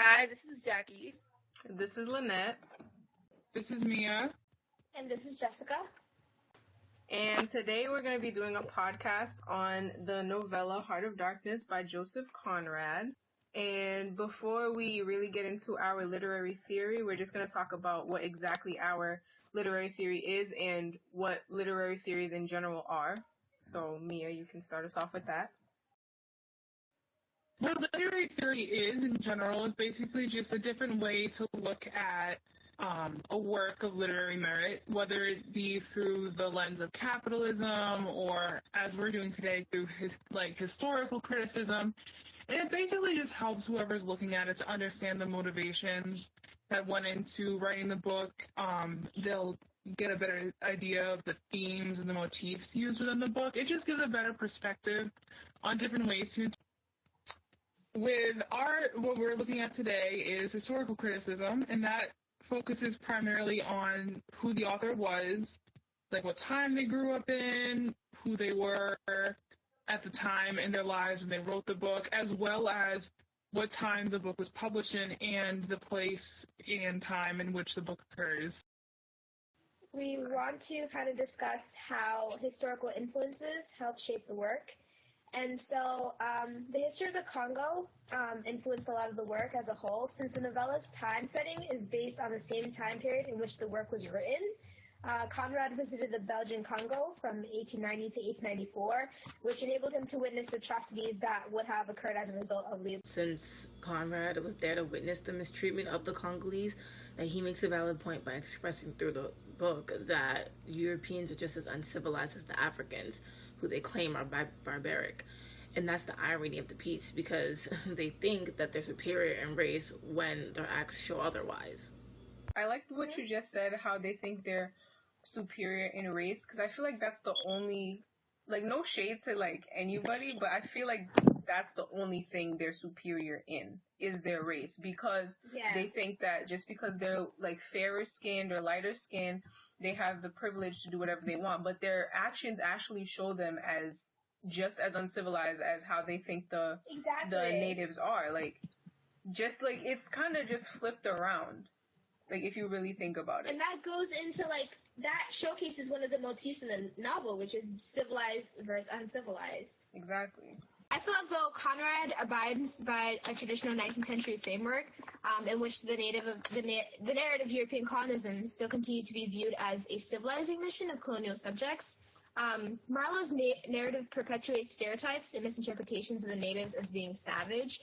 Hi, this is Jackie. This is Lynette. This is Mia. And this is Jessica. And today we're going to be doing a podcast on the novella Heart of Darkness by Joseph Conrad. And before we really get into our literary theory, we're just going to talk about what exactly our literary theory is and what literary theories in general are. So, Mia, you can start us off with that. What literary theory in general, is basically just a different way to look at a work of literary merit, whether it be through the lens of capitalism or, as we're doing today, through historical criticism. And it basically just helps whoever's looking at it to understand the motivations that went into writing the book. They'll get a better idea of the themes and the motifs used within the book. It just gives a better perspective on different ways to. What we're looking at today is historical criticism, and that focuses primarily on who the author was, like what time they grew up in, who they were at the time in their lives when they wrote the book, as well as what time the book was published in and the place and time in which the book occurs. We want to kind of discuss how historical influences help shape the work. And so the history of the Congo influenced a lot of the work as a whole, since the novella's time setting is based on the same time period in which the work was written. Conrad visited the Belgian Congo from 1890 to 1894, which enabled him to witness atrocities that would have occurred as a result of the. Since Conrad was there to witness the mistreatment of the Congolese, that he makes a valid point by expressing through the book that Europeans are just as uncivilized as the Africans, who they claim are barbaric. And that's the irony of the piece, because they think that they're superior in race when their acts show otherwise. I liked what you just said, how they think they're superior in race, because I feel like that's the only, no shade to anybody, but I feel like that's the only thing they're superior in, is their race, because they think that just because they're fairer skinned or lighter skinned, they have the privilege to do whatever they want, but their actions actually show them as just as uncivilized as how they think the natives are. It's kind of just flipped around, if you really think about it. And that goes into that showcases one of the motifs in the novel, which is civilized versus uncivilized. Exactly. I feel as though Conrad abides by a traditional 19th century framework in which the narrative European colonialism still continued to be viewed as a civilizing mission of colonial subjects. Marlowe's narrative perpetuates stereotypes and misinterpretations of the natives as being savage.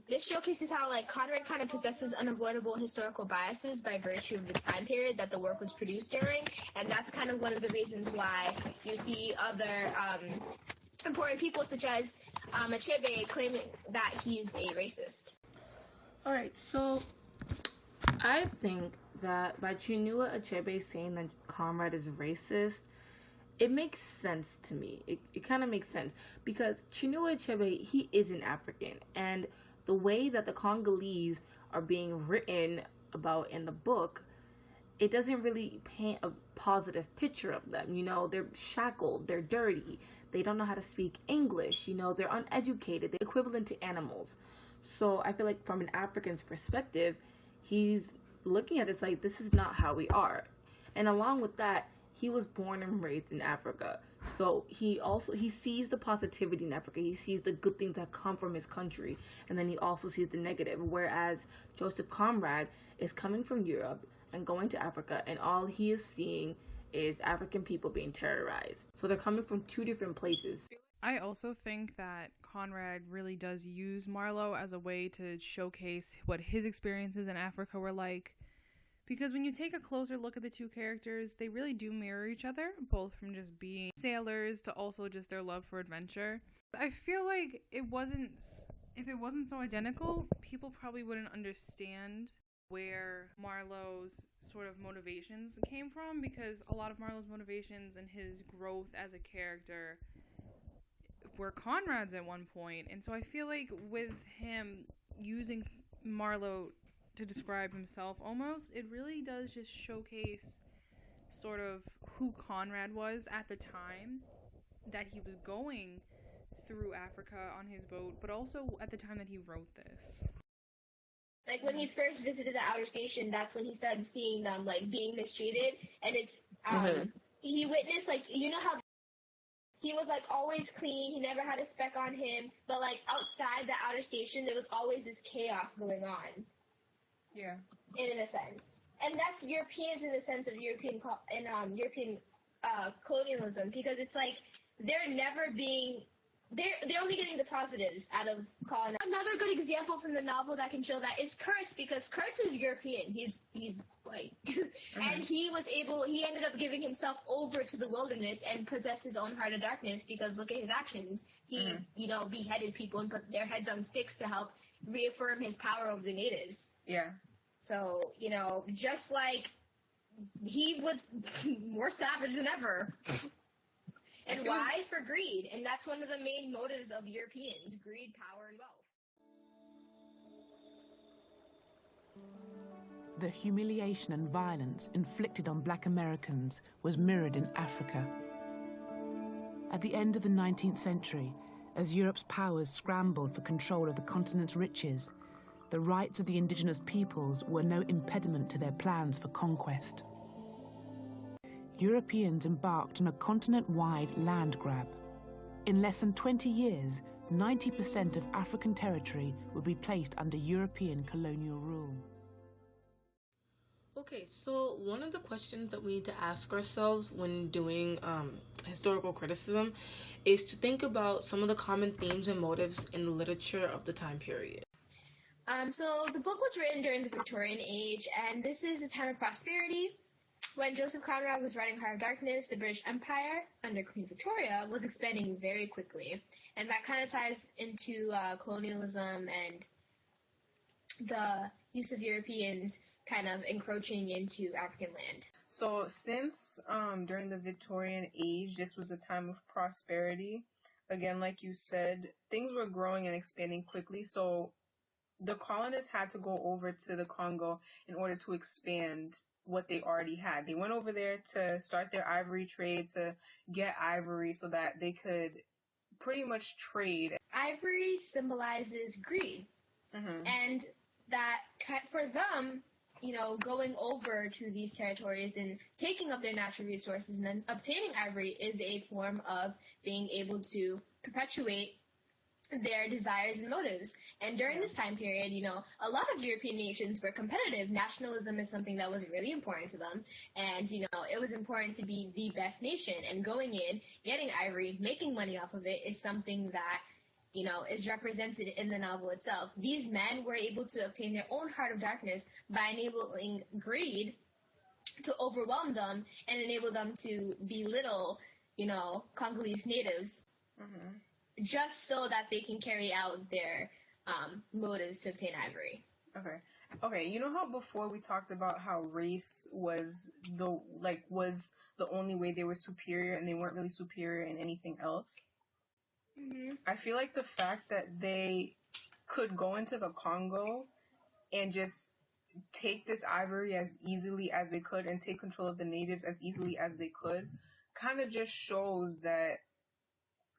This showcases how Conrad kind of possesses unavoidable historical biases by virtue of the time period that the work was produced during, and that's kind of one of the reasons why you see other important people such as Achebe claiming that he's a racist. Alright, so I think that by Chinua Achebe saying that Conrad is racist, it makes sense to me. It kind of makes sense, because Chinua Achebe, he is an African, and the way that the Congolese are being written about in the book, it doesn't really paint a positive picture of them. They're shackled, they're dirty, they don't know how to speak English, they're uneducated, they're equivalent to animals. So I feel like from an African's perspective, he's looking at it like, this is not how we are. And along with that, he was born and raised in Africa. So he sees the positivity in Africa. He sees the good things that come from his country. And then he also sees the negative. Whereas Joseph Conrad is coming from Europe and going to Africa, and all he is seeing is African people being terrorized. So they're coming from two different places. I also think that Conrad really does use Marlowe as a way to showcase what his experiences in Africa were like. Because when you take a closer look at the two characters, they really do mirror each other, both from just being sailors to also just their love for adventure. I feel like if it wasn't so identical, people probably wouldn't understand where Marlowe's sort of motivations came from, because a lot of Marlowe's motivations and his growth as a character were Conrad's at one point. And so I feel like with him using Marlowe to describe himself almost, it really does just showcase sort of who Conrad was at the time that he was going through Africa on his boat, but also at the time that he wrote this. Like, when he first visited the outer station, that's when he started seeing them, like, being mistreated, and it's, he witnessed, like, you know how he was, like, always clean, he never had a speck on him, but, like, outside the outer station, there was always this chaos going on. Yeah. In a sense. And that's Europeans in the sense of European colonialism, because it's like, they're never being... They're only getting the positives out of colonization. Another good example from the novel that can show that is Kurtz, because Kurtz is European. He's white. And he ended up giving himself over to the wilderness and possessed his own heart of darkness, because look at his actions. He, beheaded people and put their heads on sticks to help reaffirm his power over the natives. Yeah. So, just like he was more savage than ever. And why? For greed. And that's one of the main motives of Europeans: greed, power, and wealth. The humiliation and violence inflicted on Black Americans was mirrored in Africa. At the end of the 19th century, as Europe's powers scrambled for control of the continent's riches, the rights of the indigenous peoples were no impediment to their plans for conquest. Europeans embarked on a continent-wide land grab. In less than 20 years, 90% of African territory would be placed under European colonial rule. Okay, so one of the questions that we need to ask ourselves when doing historical criticism is to think about some of the common themes and motives in the literature of the time period. So the book was written during the Victorian Age, and this is a time of prosperity. When Joseph Conrad was writing Heart of Darkness, the British Empire, under Queen Victoria, was expanding very quickly. And that kind of ties into colonialism and the use of Europeans kind of encroaching into African land. So since during the Victorian age, this was a time of prosperity, again, like you said, things were growing and expanding quickly. So the colonists had to go over to the Congo in order to expand what they already had. They went over there to start their ivory trade, to get ivory so that they could pretty much trade. Ivory symbolizes greed. And that for them, going over to these territories and taking up their natural resources and then obtaining ivory is a form of being able to perpetuate their desires and motives. And during this time period, a lot of European nations were competitive. Nationalism is something that was really important to them. And, it was important to be the best nation. And going in, getting ivory, making money off of it is something that, is represented in the novel itself. These men were able to obtain their own heart of darkness by enabling greed to overwhelm them and enable them to belittle, Congolese natives. Just so that they can carry out their motives to obtain ivory. Okay. You know how before we talked about how race was the only way they were superior and they weren't really superior in anything else? I feel like the fact that they could go into the Congo and just take this ivory as easily as they could and take control of the natives as easily as they could kind of just shows that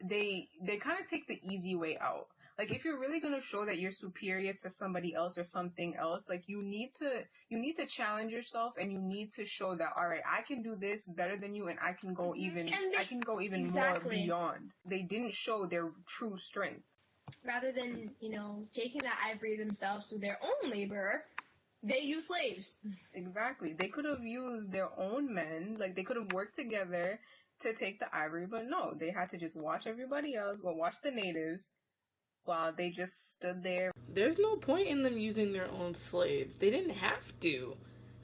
they kind of take the easy way out. Like, if you're really going to show that you're superior to somebody else or something else, like, you need to challenge yourself, and you need to show that, all right, I can do this better than you, and I can go even more beyond. They didn't show their true strength. Rather than, taking that ivory themselves through their own labor, they use slaves. Exactly. They could have used their own men, like, they could have worked together to take the ivory, but no, they had to just watch everybody else, watch the natives, while they just stood there. There's no point in them using their own slaves. They didn't have to.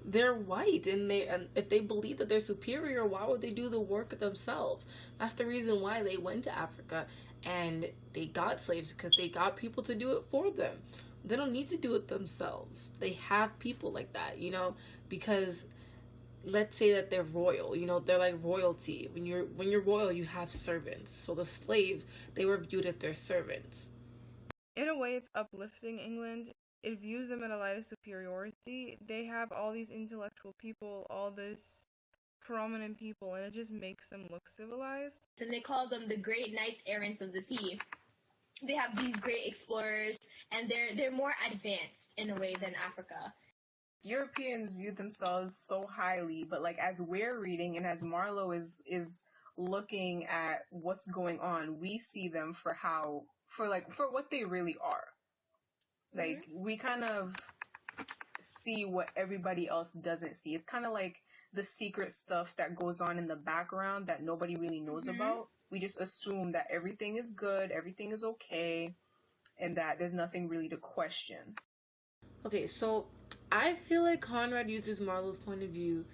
They're white, and if they believe that they're superior, why would they do the work themselves? That's the reason why they went to Africa and they got slaves, because they got people to do it for them. They don't need to do it themselves. They have people like that, because let's say that they're royal, they're like royalty. When you're royal, you have servants. So the slaves, they were viewed as their servants. In a way, it's uplifting England. It views them in a light of superiority. They have all these intellectual people, all this prominent people, and it just makes them look civilized. And they call them the great knights errants of the sea. they have these great explorers, and they're more advanced in a way than Africa. Europeans view themselves so highly, but like as we're reading and as Marlowe is looking at what's going on, we see them for what they really are. Like we kind of see what everybody else doesn't see. It's kind of like the secret stuff that goes on in the background that nobody really knows about. We just assume that everything is good, everything is okay, and that there's nothing really to question. Okay, so I feel like Conrad uses Marlowe's point of view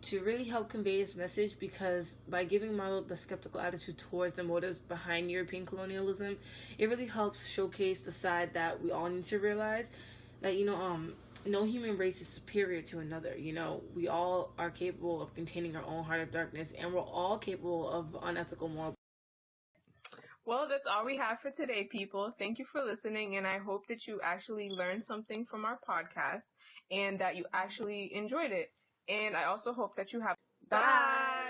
to really help convey his message, because by giving Marlowe the skeptical attitude towards the motives behind European colonialism, it really helps showcase the side that we all need to realize that, no human race is superior to another. We all are capable of containing our own heart of darkness, and we're all capable of unethical moral. Well, that's all we have for today, people. Thank you for listening, and I hope that you actually learned something from our podcast and that you actually enjoyed it. And I also hope that you have... Bye!